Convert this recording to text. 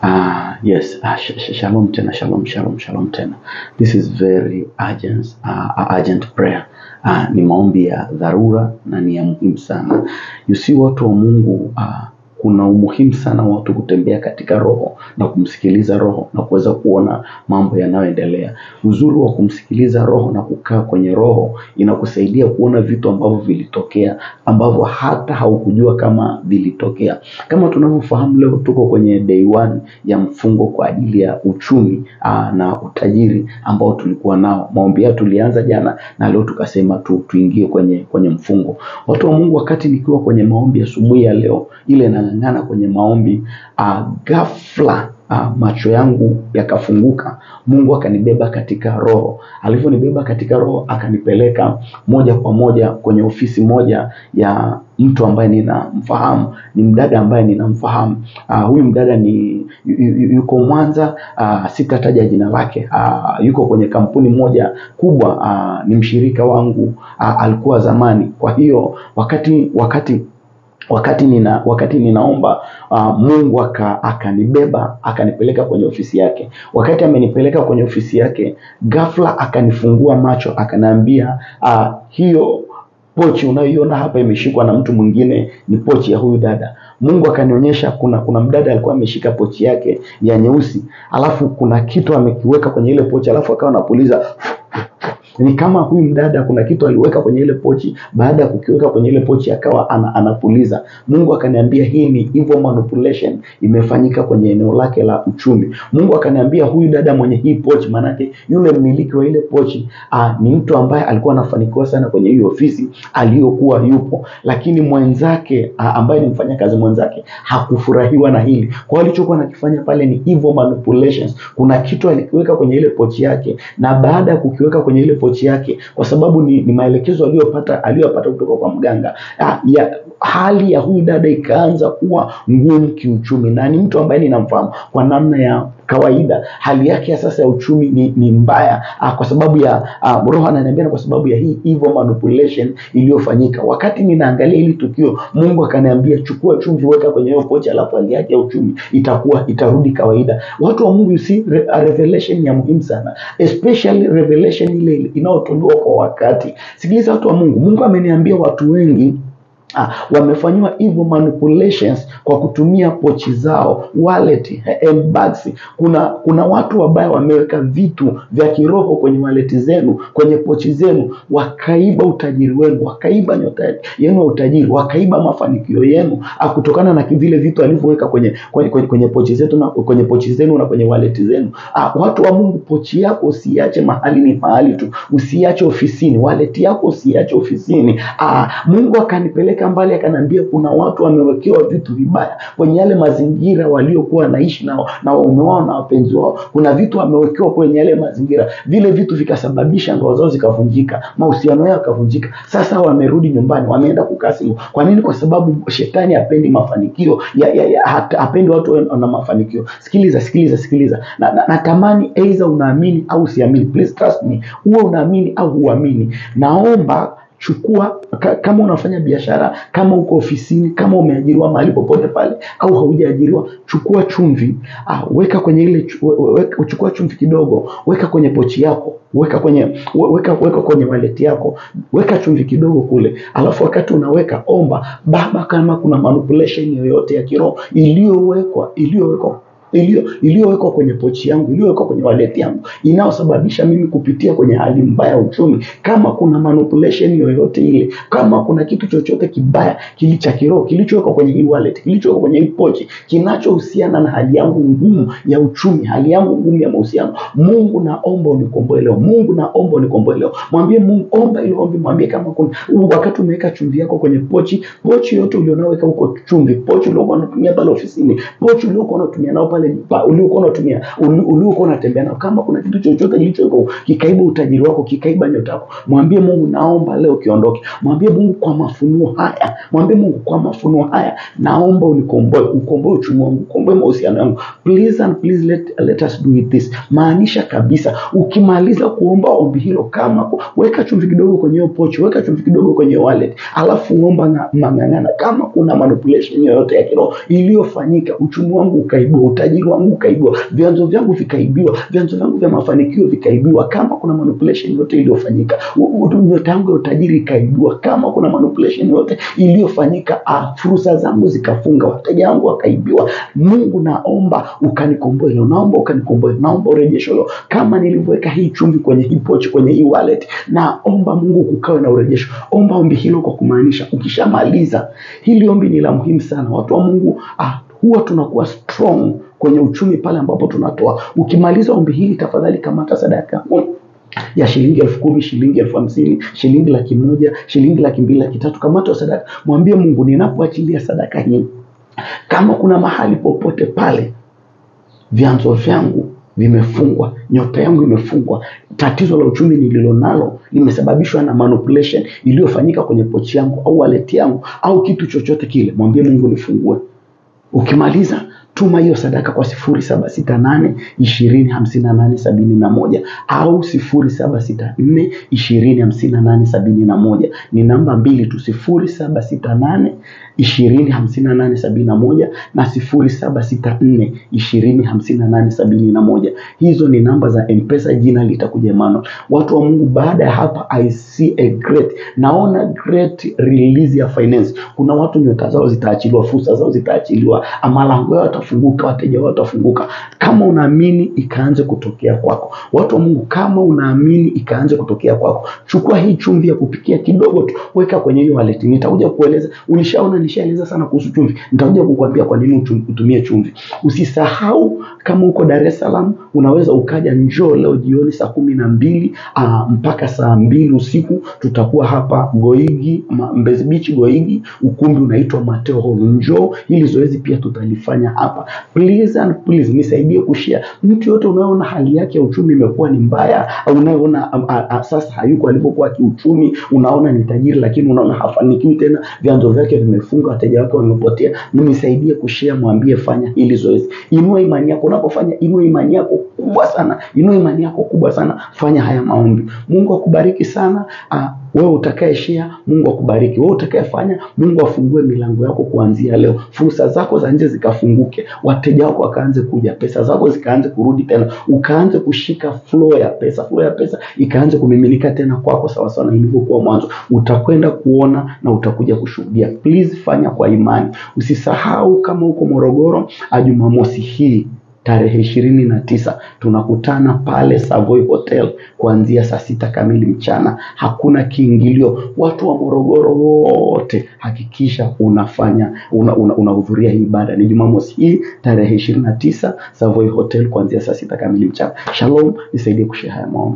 Yes, shalom tena, shalom tena. This is very urgent prayer. Ni maombi ya dharura na ni ya muhimu sana. You see, watu wa Mungu, kuna umuhimu sana watu kutembea katika roho na kumsikiliza roho na kuweza kuona mambo yanayoendelea. Uzuri wa kumsikiliza roho na kukaa kwenye roho inakusaidia kuona vitu ambavyo vilitokea ambavyo hata haukujua kama vilitokea. Kama tunavyofahamu, leo tuko kwenye day 1 ya mfungo kwa ajili ya uchumi na utajiri ambao tulikuwa nao. Maombi yetu tulianza jana na leo tukasema tuingie kwenye mfungo. Watu wa Mungu, wakati nikiwa kwenye maombi asubuhi ya leo ile nang'ang'ana kwenye maombi, ghafla macho yangu yakafunguka. Mungu akanibeba katika roho. Alivyonibeba katika roho akanipeleka moja kwa moja kwenye ofisi moja ya mtu ambaye ninamfahamu. Ni mdada ambaye ninamfahamu. Huyu mdada yuko Mwanza, sitataja jina lake. Yuko kwenye kampuni moja kubwa, ni mshirika wangu, alikuwa zamani. Kwa hiyo wakati ninaomba, Mungu akanibeba akanipeleka kwenye ofisi yake. Wakati amenipeleka kwenye ofisi yake, ghafla akanifungua macho, akaniambia, hiyo pochi unayoiona hapa imeshikwa na mtu mwingine, ni pochi ya huyu dada. Mungu akanionyesha kuna mdada alikuwa ameshika pochi yake ya nyeusi, alafu kuna kitu amekiweka kwenye ile pochi, alafu akawa anapuliza. Ni kama huyu mdada kuna kitu aliweka kwenye ile pochi, baada ya kukiweka kwenye ile pochi akawa anapuliza. Mungu akaniambia hii ni evil manipulation imefanyika kwenye eneo lake la uchumi. Mungu akaniambia huyu dada mwenye hii pochi, manake yule mmiliki wa ile pochi ni mtu ambaye alikuwa anafanikiwa sana kwenye hiyo ofisi aliyokuwa yupo, lakini mwenzake ambaye ni mfanyakazi mwenzake hakufurahiwa na hili. Kwa hiyo alichokuwa anakifanya pale ni evil manipulations. Kuna kitu alikiweka kwenye ile pochi yake, na baada ya kukiweka kwenye ile pochi yake, kwa sababu ni maelekezo aliyopata kutoka kwa mganga, hali ya huyu dada ikaanza kuwa ngumu kiuchumi. Na ni mtu ambaye ninamfahamu kwa namna ya kawaida, hali yake ya sasa ya uchumi ni mbaya, kwa sababu ya roho ananiambia, kwa sababu ya hii evil manipulation iliyofanyika. Wakati ninaangalia hili tukio, Mungu akaniambia chukua chumvi, weka kwenye hiyo pochi, alafu hali yake ya uchumi itarudi kawaida. Watu wa Mungu, you see, revelation ya muhimu sana, especially revelation ile inayotolewa kwa wakati. Sikiliza watu wa Mungu, Mungu ameniambia watu wengi wamefanywa evil manipulations kwa kutumia pochi zao, wallet and bags. Kuna watu wabaya wameweka vitu vya kiroho kwenye wallet zenu, kwenye pochi zenu, wakaiba utajiri wenu, wakaiba nyota yenu ya utajiri, wakaiba mafanikio yenu kutokana na vile vitu alivyoweka kwenye pochi zetu na kwenye pochi zenu na kwenye wallet zenu. Watu wa Mungu, pochi yako usiache mahali ni mahali tu, usiache ofisini. Wallet yako usiache ofisini. Mungu akanipeleka mbali, akanambia kuna watu wamewekewa vitu vibaya kwenye yale mazingira waliokuwa naishi na waume wao na wapenzi wao. Kuna vitu wamewekewa kwenye yale mazingira, vile vitu vikasababisha ndoa zao zikavunjika, mahusiano yao yakavunjika. Sasa wamerudi nyumbani, wameenda kukaa single. Kwa nini? Kwa sababu shetani hapendi mafanikio, hapendi watu wana mafanikio. Sikiliza. Natamani either unaamini au usiamini. Please trust me. Uwe unaamini au huamini. Naomba chukua, kama unafanya biashara, kama uko ofisini, kama umeajiriwa mahali popote pale au haujaajiriwa, chukua chumvi, weka kwenye ile uchukua chumvi kidogo, weka kwenye pochi yako, weka kwenye wallet yako, weka chumvi kidogo kule. Alafu wakati unaweka, omba Baba, kama kuna manipulation yoyote ya kiroho iliyowekwa kwenye pochi yangu, iliyowekwa kwenye wallet yangu, inayosababisha mimi kupitia kwenye hali mbaya uchumi, kama kuna manipulation yoyote ile, kama kuna kitu chochote kibaya kilicha kiroho kilichowekwa kwenye hii wallet, kilichowekwa kwenye hii pochi, kinachohusiana na hali yangu ngumu ya uchumi, hali yangu ngumu ya mahusiano, Mungu naomba unikomboe leo. Mungu naomba unikomboe leo. Mwambie Mungu, omba ile ombi, mwambie kama kuna wakati umeweka chumvi yako kwenye pochi yote ulionaweka huko chumvi, pochi uliokuwa unatumia pale ofisini, pochi uliokuwa unatumia nao pale uliokuwa unatembea nao, kama kuna kitu chochote kilichowekwa kikaiba utajiri wako, kikaiba nyota yako, mwambie Mungu naomba leo kiondoke. Mwambie Mungu kwa mafunuo haya, naomba ukomboe uchumi wangu, ukomboe mahusiano yangu. Please and please let us do it this. Maanisha kabisa, ukimaliza kuomba ombi hilo, kama weka chumvi kidogo kwenye hiyo pochi, weka chumvi kidogo kwenye wallet, alafu omba ng'ang'ana, kama kuna manipulation yoyote ya kiroho iliyofanyika, uchumi wangu ukaiba, utajiri wangu ukaibiwa, vyanzo vyangu vikaibiwa, vyanzo vyangu vya mafanikio vikaibiwa, kama kuna manipulation yote iliyofanyika, nyota yangu ya utajiri ikaibiwa, kama kuna manipulation yote iliyofanyika, fursa zangu zikafunga, wateja wangu wakaibiwa, Mungu naomba ukanikomboe leo, naomba ukanikomboe, naomba urejesho leo. Kama nilivyoweka hii chumvi kwenye hii pochi, kwenye hii wallet, naomba Mungu kukawe na urejesho. Omba ombi hilo kwa kumaanisha. Ukishamaliza hili ombi, ni la muhimu sana watu wa Mungu. Huwa tunakuwa strong kwenye uchumi pale ambapo tunatoa. Ukimaliza ombi hili, tafadhali kamata sadaka ya shilingi 10,000, shilingi 50,000, shilingi 100,000, shilingi 200,000, 300,000. Kamata sadaka, mwambie Mungu, ninapoachilia sadaka hii, kama kuna mahali popote pale vyanzo vyangu vimefungwa, nyota yangu imefungwa, tatizo la uchumi nililonalo limesababishwa na manipulation iliyofanyika kwenye pochi yangu au wallet yangu au kitu chochote kile, mwambie Mungu nifungue. Ukimaliza, tuma hiyo sadaka kwa 0768 20 58 71 au 0764 20 58 71. Ni namba mbili tu, 0768 20 58 71 na 0764 20 58 71. Hizo ni namba za M-Pesa, jina litakuja Emmanuel. Watu wa Mungu, baada ya hapa I see a great, naona great release ya finance. Kuna watu nyota zao zitaachiliwa, fursa zao zitaachiliwa, malango yao yatafunguka, wateja wao watafunguka. Kama unaamini, ikaanze kutokea kwako. Watu wa Mungu, kama unaamini, ikaanze kutokea kwako. Chukua hii chumvi ya kupikia kidogo tu, weka kwenye hiyo wallet. Nitakuja kueleza, ulishaona nishaeleza sana kuhusu chumvi. Nitakuja kukuambia kwa nini utumie chumvi. Usisahau, kama uko Dar es Salaam, unaweza ukaja, njoo leo jioni saa 12 mpaka saa 2 usiku. Tutakuwa hapa Goigi, Mbezi Beach Goigi, ukumbi unaitwa Mateo Hall. Njoo, hili zoezi pia tutalifanya hapa. Please and please nisaidie kushare. Mtu yote unaona hali yake ya uchumi imekuwa ni mbaya, au unaona sasa hayuko alipokuwa kiuchumi, unaona ni tajiri lakini unaona hafanikiwi tena, vyanzo vyake vimefunga, wateja wake wamepotea, nisaidie kushare, mwambie fanya hili zoezi. Inua imani yako unapofanya, inua imani yako kubwa sana, inua imani yako kubwa sana, fanya haya maombi. Mungu akubariki sana. Wewe utakaye share, Mungu akubariki. Wewe utakayefanya, Mungu afungue milango yako kuanzia leo. Fursa zako za nje zikafunguke, wateja wako wakaanze kuja, pesa zako zikaanze kurudi tena, ukaanze kushika flow ya pesa, flow ya pesa ikaanze kumiminika tena kwako sawa sawa na ilivyokuwa mwanzo. Utakwenda kuona na utakuja kushuhudia. Please fanya kwa imani. Usisahau, kama uko Morogoro, Jumamosi hii tarehe 29 tunakutana pale Savoy Hotel kuanzia saa 6 kamili mchana. Hakuna kiingilio. Watu wa Morogoro wote, hakikisha unahudhuria hii ibada. Ni Jumamosi hii tarehe 29 Savoy Hotel kuanzia saa 6 kamili mchana. Shalom, nisaidie kushare haya maombi.